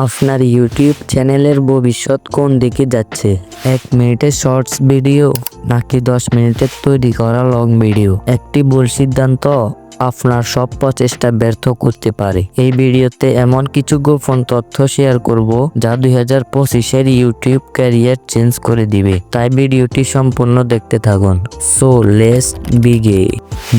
আপনার ইউটিউব চ্যানেলের ভবিষ্যৎ কোন দিকে যাচ্ছে? 1 মিনিটের শর্টস ভিডিও নাকি 10 মিনিটের তৈরি করা লং ভিডিও? একটি ভুল সিদ্ধান্ত আপনার সব প্রচেষ্টা ব্যর্থ করতে পারে। এই ভিডিওতে এমন কিছু গোপন তথ্য শেয়ার করব যা 2025-এর ইউটিউব ক্যারিয়ার চেঞ্জ করে দিবে, তাই ভিডিওটি সম্পূর্ণ দেখতে থাকুন। So let's begin.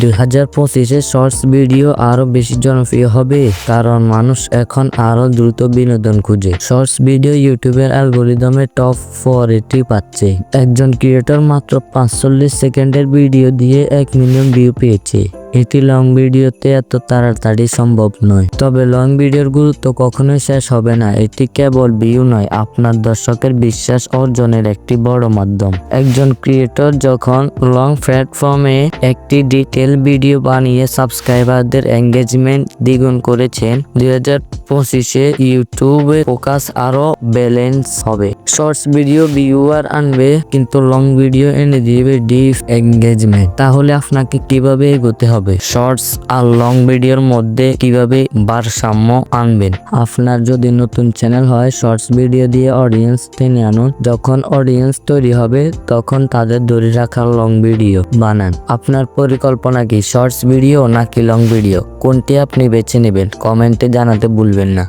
2025-এ শর্টস ভিডিও আরো বেশি জনপ্রিয় হবে কারণ মানুষ এখন আরো দ্রুত বিনোদন খুঁজে। শর্টস ভিডিও ইউটিউবের অ্যালগরিদমে টপ 4 পাচ্ছে। একজন ক্রিয়েটর মাত্র 45 সেকেন্ডের ভিডিও দিয়ে 1 মিলিয়ন ভিউ পেয়েছে। এটি লং ভিডিওতে এত তাড়াতাড়ি সম্ভব নয়, তবে লং ভিডিওর গুরুত্ব কখনোই শেষ হবে না। এটি কেবল ভিউ নয়, আপনার দর্শকের বিশ্বাস অর্জনের একটি বড় মাধ্যম। একজন ক্রিয়েটর যখন লং প্ল্যাটফর্মে একটি ডিটেল ভিডিও বানিয়ে সাবস্ক্রাইবারদের এঙ্গেজমেন্ট দ্বিগুণ করেছেন, 2025-এ ইউটিউবে ফোকাস আরো ব্যালেন্স হবে। শর্টস ভিডিও ভিউয়ার আনবে, কিন্তু লং ভিডিও এনে দিবে ডিপ এঙ্গেজমেন্ট। তাহলে আপনাকে কিভাবে এগোতে হবে? শর্টস আর লং ভিডিওর মধ্যে কিভাবে ভারসাম্য আনবেন? আপনার যদি নতুন চ্যানেল হয়, শর্টস ভিডিও দিয়ে অডিয়েন্স টেনে আনুন। যখন অডিয়েন্স তৈরি হবে তখন তাদের ধরে রাখার লং ভিডিও বানান। আপনার পরিকল্পনা কি? শর্টস ভিডিও নাকি লং ভিডিও? কোনটি আপনি বেছে নেবেন? কমেন্টে জানাতে ভুলবেন না।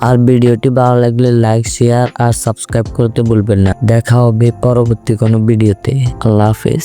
আর ভিডিওটি ভালো লাগলে লাইক, শেয়ার আর সাবস্ক্রাইব করতে ভুলবেন না। দেখা হবে পরবর্তী কোনো ভিডিওতে। আল্লাহ হাফেজ।